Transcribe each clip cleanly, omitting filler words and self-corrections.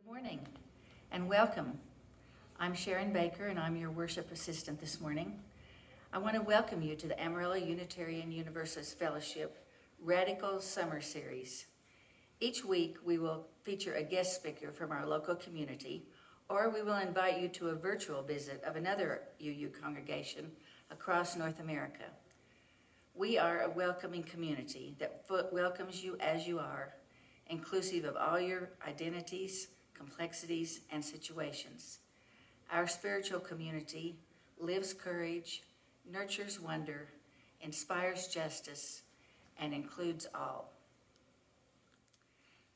Morning and welcome. I'm Sharon Baker and I'm your worship assistant this morning. I want to welcome you to the Amarillo Unitarian Universalist Fellowship Radical Summer Series. Each week we will feature a guest speaker from our local community, or we will invite you to a virtual visit of another UU congregation across North America. We are a welcoming community that welcomes you as you are, inclusive of all your identities, complexities, and situations. Our spiritual community lives courage, nurtures wonder, inspires justice, and includes all.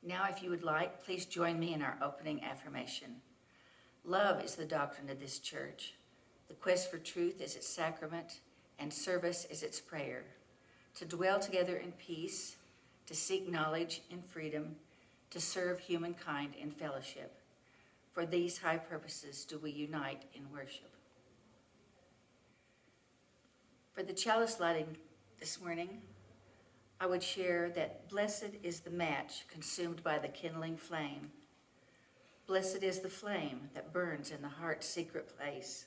Now, if you would like, please join me in our opening affirmation. Love is the doctrine of this church. The quest for truth is its sacrament, and service is its prayer. To dwell together in peace, to seek knowledge in freedom, to serve humankind in fellowship. For these high purposes do we unite in worship. For the chalice lighting this morning, I would share that blessed is the match consumed by the kindling flame. Blessed is the flame that burns in the heart's secret place.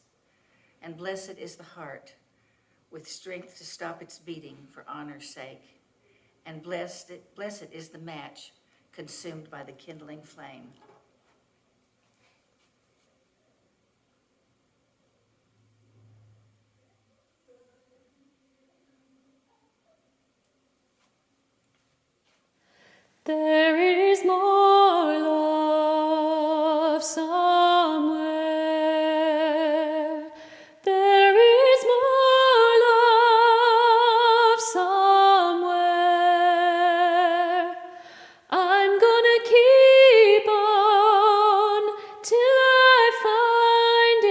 And blessed is the heart with strength to stop its beating for honor's sake. And blessed is the match consumed by the kindling flame. There is more love somewhere. There is more love somewhere. I'm gonna keep on till I find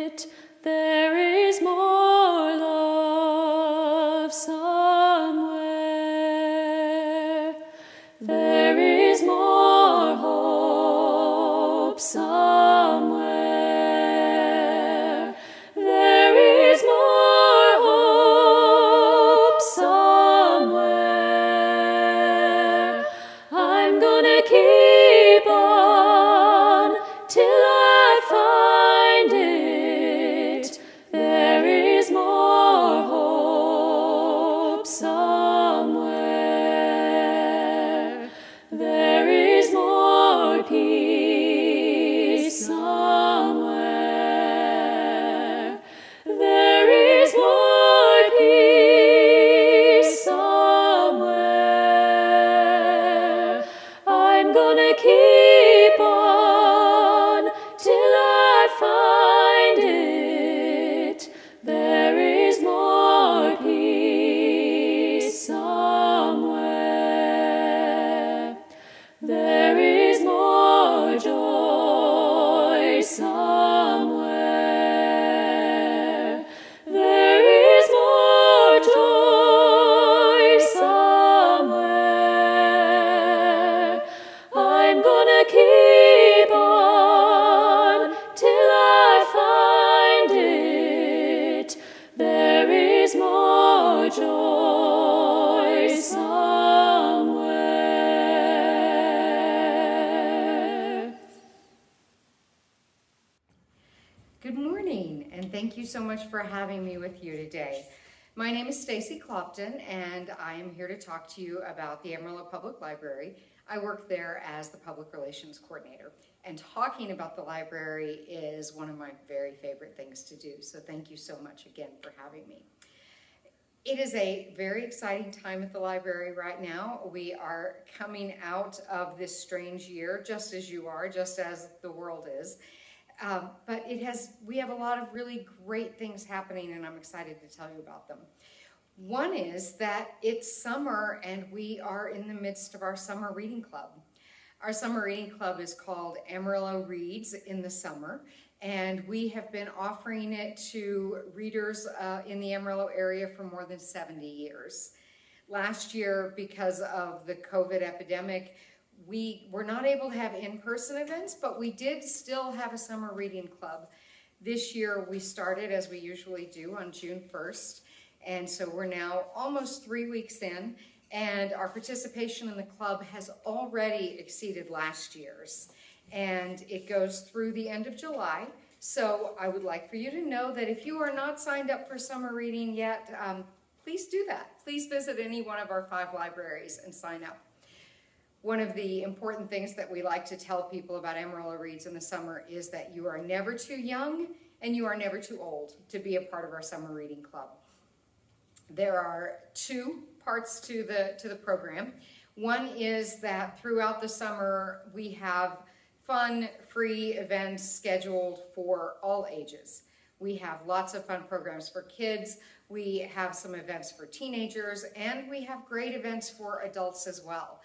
it. There is more love somewhere. There is more hope somewhere. There is more hope somewhere. I'm gonna keep on till I find it. There is more hope somewhere. There is more peace somewhere. There is more peace somewhere. I'm gonna keep on till I find it. There is more peace somewhere. There is more joy somewhere. There is more joy somewhere. I'm gonna keep on till I find it. There is more joy somewhere. Good morning, and thank you so much for having me with you today. My name is Stacy and I am here to talk to you about the Amarillo Public Library. I work there as the Public Relations Coordinator, and talking about the library is one of my very favorite things to do, so thank you so much again for having me. It is a very exciting time at the library right now. We are coming out of this strange year, just as you are, just as the world is. But we have a lot of really great things happening, and I'm excited to tell you about them. One is that it's summer, and we are in the midst of our summer reading club. Our summer reading club is called Amarillo Reads in the summer, and we have been offering it to readers in the Amarillo area for more than 70 years. Last year, because of the COVID epidemic, we were not able to have in-person events, but we did still have a summer reading club. This year we started, as we usually do, on June 1st, and so we're now almost 3 weeks in, and our participation in the club has already exceeded last year's. and it goes through the end of July. So I would like for you to know that if you are not signed up for summer reading yet, please do that. Please visit any one of our 5 libraries and sign up. One of the important things that we like to tell people about Amarillo Reads in the summer is that you are never too young and you are never too old to be a part of our summer reading club. There are 2 parts to the program. One is that throughout the summer we have fun, free events scheduled for all ages. We have lots of fun programs for kids, we have some events for teenagers, and we have great events for adults as well.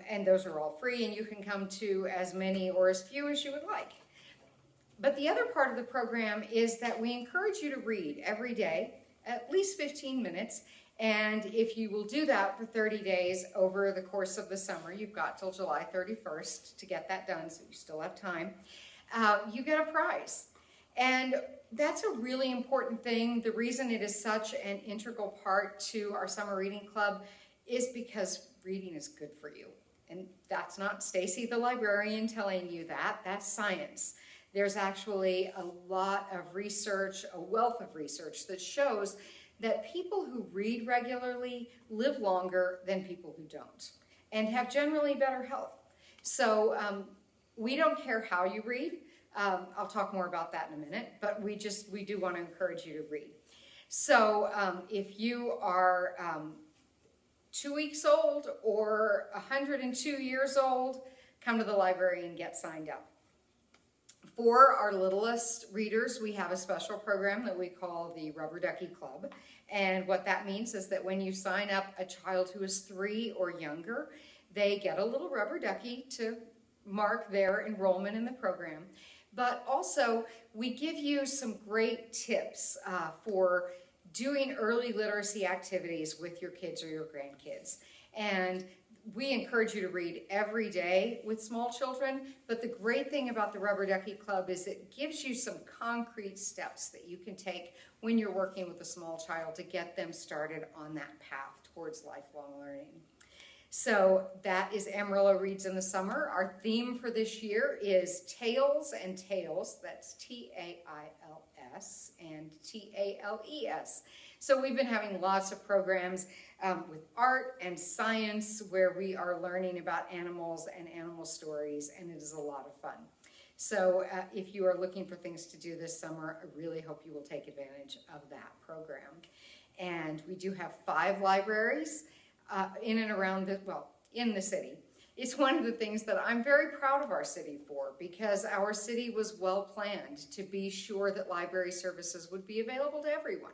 And those are all free, and you can come to as many or as few as you would like. But the other part of the program is that we encourage you to read every day, at least 15 minutes, and if you will do that for 30 days over the course of the summer, you've got till July 31st to get that done, so you still have time, you get a prize. And that's a really important thing. The reason it is such an integral part to our summer reading club is because reading is good for you. And that's not Stacy the librarian telling you that, that's science. There's actually a lot of research, a wealth of research that shows that people who read regularly live longer than people who don't and have generally better health. So we don't care how you read. I'll talk more about that in a minute, but we do want to encourage you to read. So if you are 2 weeks old or 102 years old, come to the library and get signed up. For our littlest readers, we have a special program that we call the Rubber Ducky Club. And what that means is that when you sign up a child who is 3 or younger, they get a little rubber ducky to mark their enrollment in the program. But also, we give you some great tips for doing early literacy activities with your kids or your grandkids. And we encourage you to read every day with small children, but the great thing about the Rubber Ducky Club is it gives you some concrete steps that you can take when you're working with a small child to get them started on that path towards lifelong learning. So that is Amarillo Reads in the Summer. Our theme for this year is Tales and Tales. That's T-A-I-L-S and T-A-L-E-S. So we've been having lots of programs with art and science where we are learning about animals and animal stories, and it is a lot of fun. So if you are looking for things to do this summer, I really hope you will take advantage of that program. And we do have 5 libraries in and around in the city. It's one of the things that I'm very proud of our city for, because our city was well planned to be sure that library services would be available to everyone.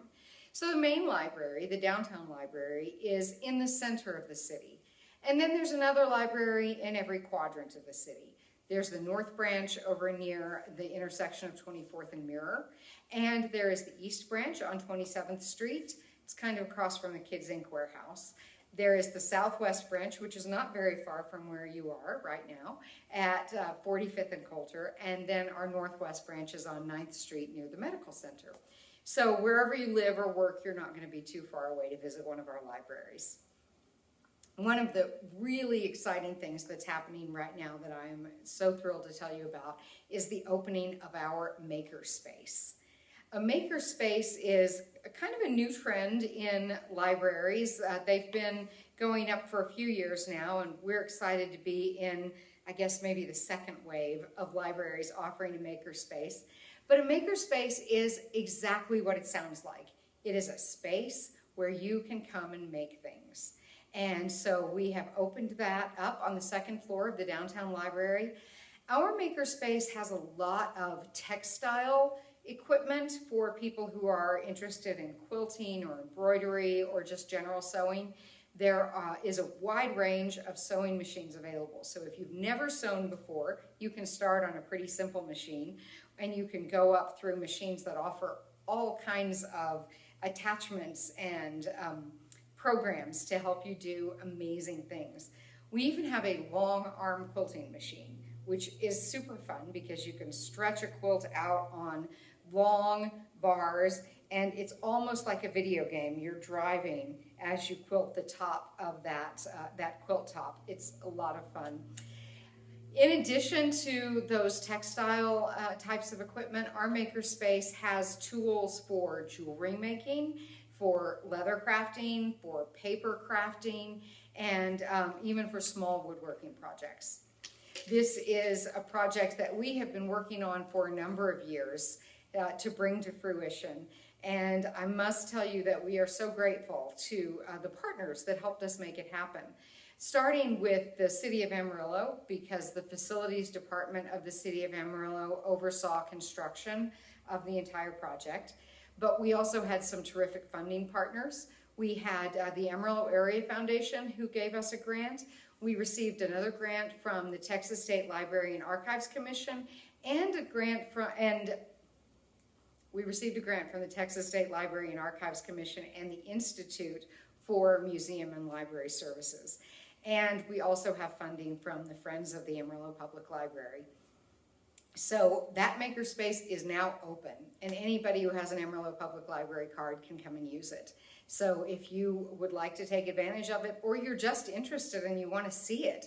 So the main library, the downtown library, is in the center of the city. And then there's another library in every quadrant of the city. There's the North Branch over near the intersection of 24th and Mirror. And there is the East Branch on 27th Street. It's kind of across from the Kids Inc. warehouse. There is the Southwest Branch, which is not very far from where you are right now, at 45th and Coulter. And then our Northwest Branch is on 9th Street near the Medical Center. So wherever you live or work, you're not going to be too far away to visit one of our libraries. One of the really exciting things that's happening right now that I am so thrilled to tell you about is the opening of our Makerspace. A Makerspace is kind of a new trend in libraries. They've been going up for a few years now, and we're excited to be in, I guess, maybe the second wave of libraries offering a Makerspace. But a Makerspace is exactly what it sounds like. It is a space where you can come and make things. And so we have opened that up on the second floor of the downtown library. Our Makerspace has a lot of textile equipment for people who are interested in quilting or embroidery or just general sewing. There is a wide range of sewing machines available. So if you've never sewn before, you can start on a pretty simple machine, and you can go up through machines that offer all kinds of attachments and programs to help you do amazing things. We even have a long arm quilting machine, which is super fun because you can stretch a quilt out on long bars, and it's almost like a video game. You're driving as you quilt the top of that quilt top. It's a lot of fun. In addition to those textile types of equipment, our Makerspace has tools for jewelry making, for leather crafting, for paper crafting, and even for small woodworking projects. This is a project that we have been working on for a number of years to bring to fruition. And I must tell you that we are so grateful to the partners that helped us make it happen. Starting with the City of Amarillo, because the Facilities Department of the City of Amarillo oversaw construction of the entire project. But we also had some terrific funding partners. We had the Amarillo Area Foundation who gave us a grant. We received another grant from the Texas State Library and Archives Commission, and we received a grant from the Texas State Library and Archives Commission and the Institute for Museum and Library Services. And we also have funding from the Friends of the Amarillo Public Library. So that Makerspace is now open, and anybody who has an Amarillo Public Library card can come and use it. So if you would like to take advantage of it, or you're just interested and you want to see it,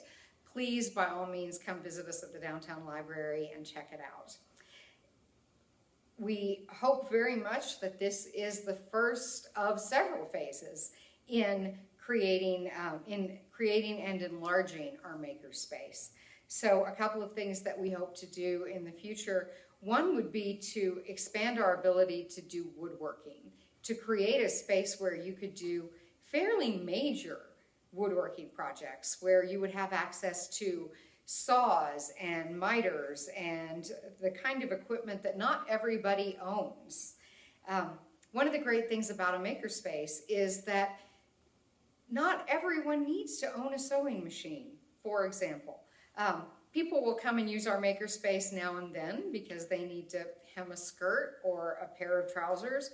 please, by all means, come visit us at the downtown library and check it out. We hope very much that this is the first of several phases in creating and enlarging our Makerspace. So a couple of things that we hope to do in the future. One would be to expand our ability to do woodworking, to create a space where you could do fairly major woodworking projects, where you would have access to saws and miters and the kind of equipment that not everybody owns. One of the great things about a Makerspace is that not everyone needs to own a sewing machine, for example. People will come and use our Makerspace now and then because they need to hem a skirt or a pair of trousers,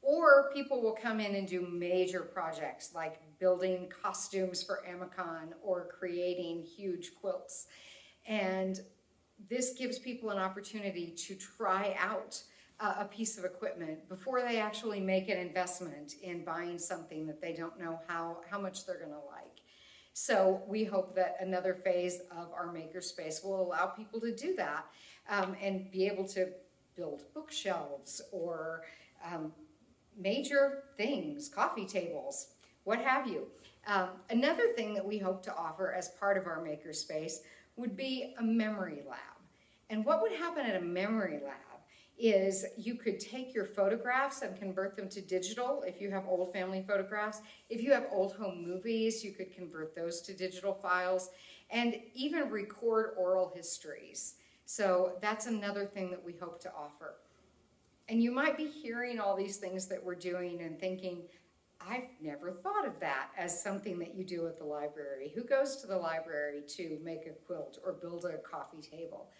or people will come in and do major projects like building costumes for Amicon or creating huge quilts. And this gives people an opportunity to try out a piece of equipment before they actually make an investment in buying something that they don't know how much they're going to like. So we hope that another phase of our Makerspace will allow people to do that and be able to build bookshelves or major things, coffee tables, what have you. Another thing that we hope to offer as part of our Makerspace would be a memory lab. And what would happen at a memory lab is you could take your photographs and convert them to digital if you have old family photographs. If you have old home movies, you could convert those to digital files, and even record oral histories. So that's another thing that we hope to offer. And you might be hearing all these things that we're doing and thinking, I've never thought of that as something that you do at the library. Who goes to the library to make a quilt or build a coffee table?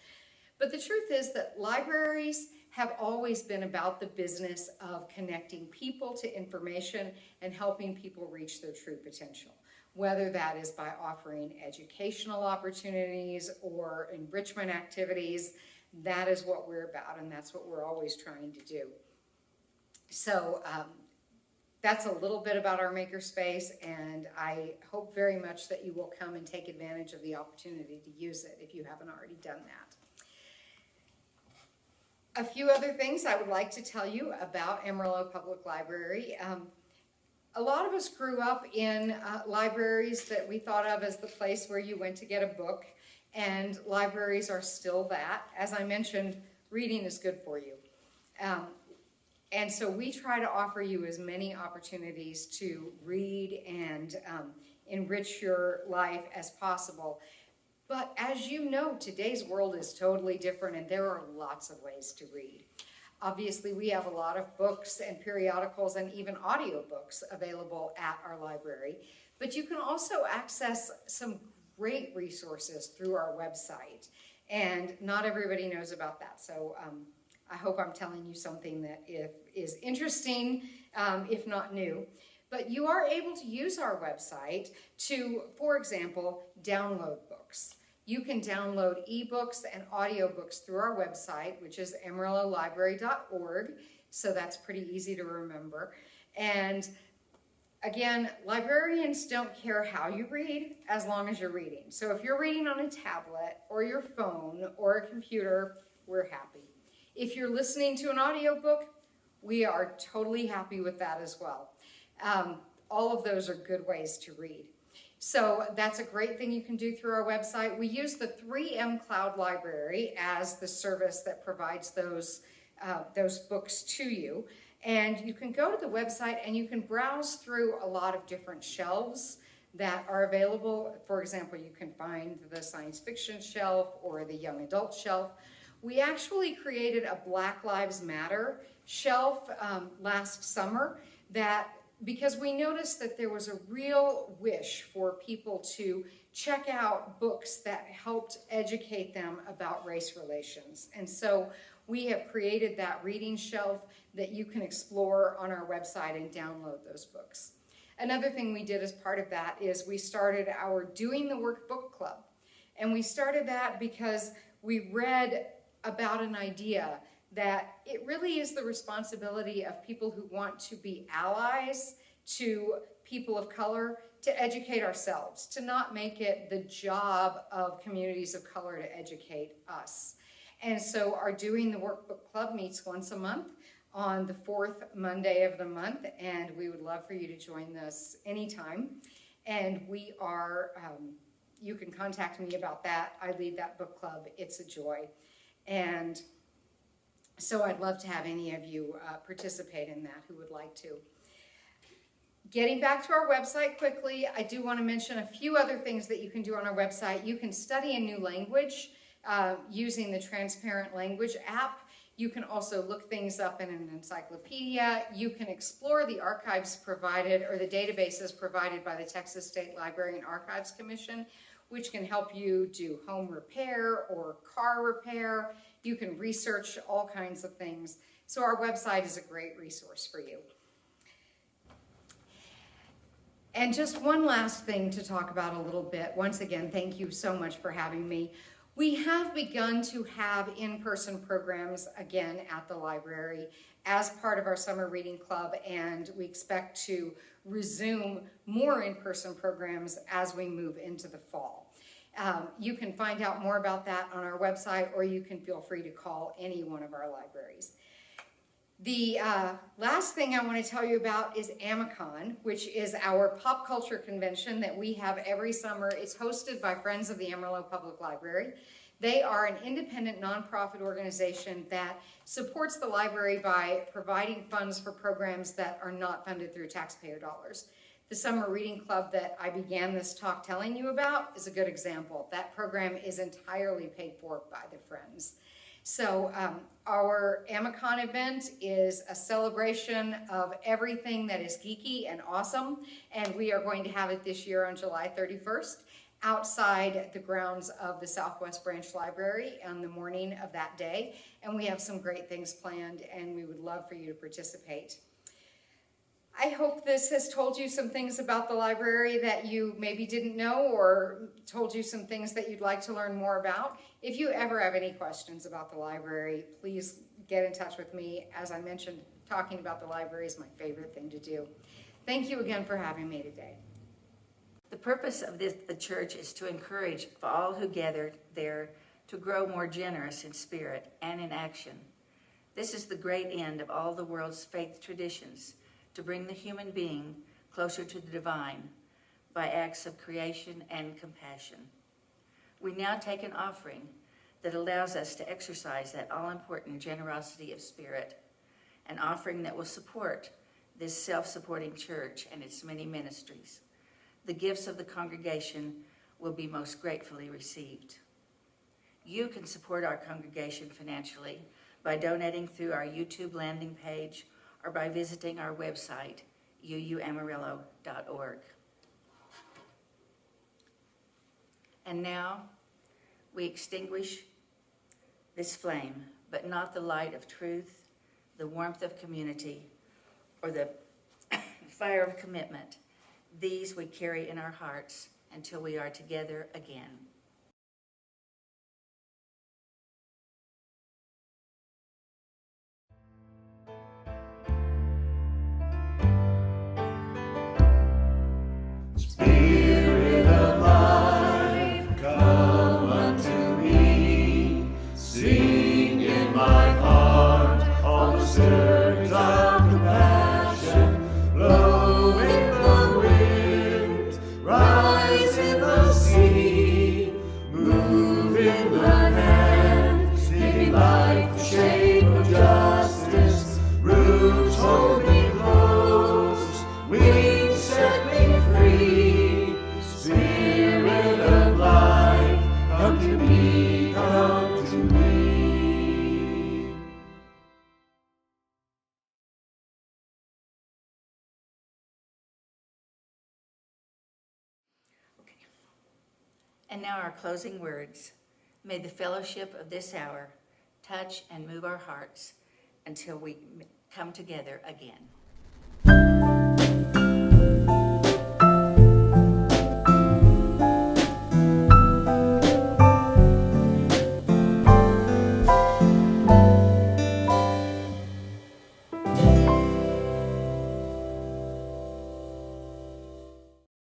But the truth is that libraries have always been about the business of connecting people to information and helping people reach their true potential, whether that is by offering educational opportunities or enrichment activities. That is what we're about, and that's what we're always trying to do. So that's a little bit about our Makerspace, and I hope very much that you will come and take advantage of the opportunity to use it if you haven't already done that. A few other things I would like to tell you about Amarillo Public Library. A lot of us grew up in libraries that we thought of as the place where you went to get a book, and libraries are still that. As I mentioned, reading is good for you. And so we try to offer you as many opportunities to read and enrich your life as possible. But as you know, today's world is totally different, and there are lots of ways to read. Obviously, we have a lot of books and periodicals and even audiobooks available at our library, but you can also access some great resources through our website, and not everybody knows about that. So I hope I'm telling you something that is interesting, if not new. But you are able to use our website to, for example, download books. You can download ebooks and audiobooks through our website, which is amarillo-library.org, so that's pretty easy to remember. And Again, librarians don't care how you read as long as you're reading. So if you're reading on a tablet or your phone or a computer, we're happy. If you're listening to an audiobook, we are totally happy with that as well. All of those are good ways to read. So that's a great thing you can do through our website. We use the 3M Cloud Library as the service that provides those books to you. And you can go to the website and you can browse through a lot of different shelves that are available. For example, you can find the science fiction shelf or the young adult shelf. We actually created a Black Lives Matter shelf last summer because we noticed that there was a real wish for people to check out books that helped educate them about race relations. And so we have created that reading shelf that you can explore on our website and download those books. Another thing we did as part of that is we started our Doing the Work book club. And we started that because we read about an idea that it really is the responsibility of people who want to be allies to people of color to educate ourselves, to not make it the job of communities of color to educate us. And so our Doing the Work book club meets once a month on the fourth Monday of the month, and we would love for you to join us anytime. And we are, you can contact me about that. I lead that book club. It's a joy. And so I'd love to have any of you participate in that who would like to. Getting back to our website quickly, I do want to mention a few other things that you can do on our website. You can study a new language using the Transparent Language app. You can also look things up in an encyclopedia. You can explore the archives provided or the databases provided by the Texas State Library and Archives Commission, which can help you do home repair or car repair. You can research all kinds of things. So our website is a great resource for you. And just one last thing to talk about a little bit. Once again, thank you so much for having me. We have begun to have in-person programs again at the library as part of our summer reading club, and we expect to resume more in-person programs as we move into the fall. You can find out more about that on our website, or you can feel free to call any one of our libraries. The last thing I want to tell you about is Amicon, which is our pop culture convention that we have every summer. It's hosted by Friends of the Amarillo Public Library. They are an independent nonprofit organization that supports the library by providing funds for programs that are not funded through taxpayer dollars. The Summer Reading Club that I began this talk telling you about is a good example. That program is entirely paid for by the Friends. So our Amicon event is a celebration of everything that is geeky and awesome, and we are going to have it this year on July 31st outside the grounds of the Southwest Branch Library on the morning of that day, and we have some great things planned, and we would love for you to participate. I hope this has told you some things about the library that you maybe didn't know, or told you some things that you'd like to learn more about. If you ever have any questions about the library, please get in touch with me. As I mentioned, talking about the library is my favorite thing to do. Thank you again for having me today. The purpose of the church is to encourage all who gather there to grow more generous in spirit and in action. This is the great end of all the world's faith traditions, to bring the human being closer to the divine by acts of creation and compassion. We now take an offering that allows us to exercise that all-important generosity of spirit, an offering that will support this self-supporting church and its many ministries. The gifts of the congregation will be most gratefully received. You can support our congregation financially by donating through our YouTube landing page or by visiting our website, uuamarillo.org. And now we extinguish this flame, but not the light of truth, the warmth of community, or the fire of commitment. These we carry in our hearts until we are together again. And now our closing words. May the fellowship of this hour touch and move our hearts until we come together again.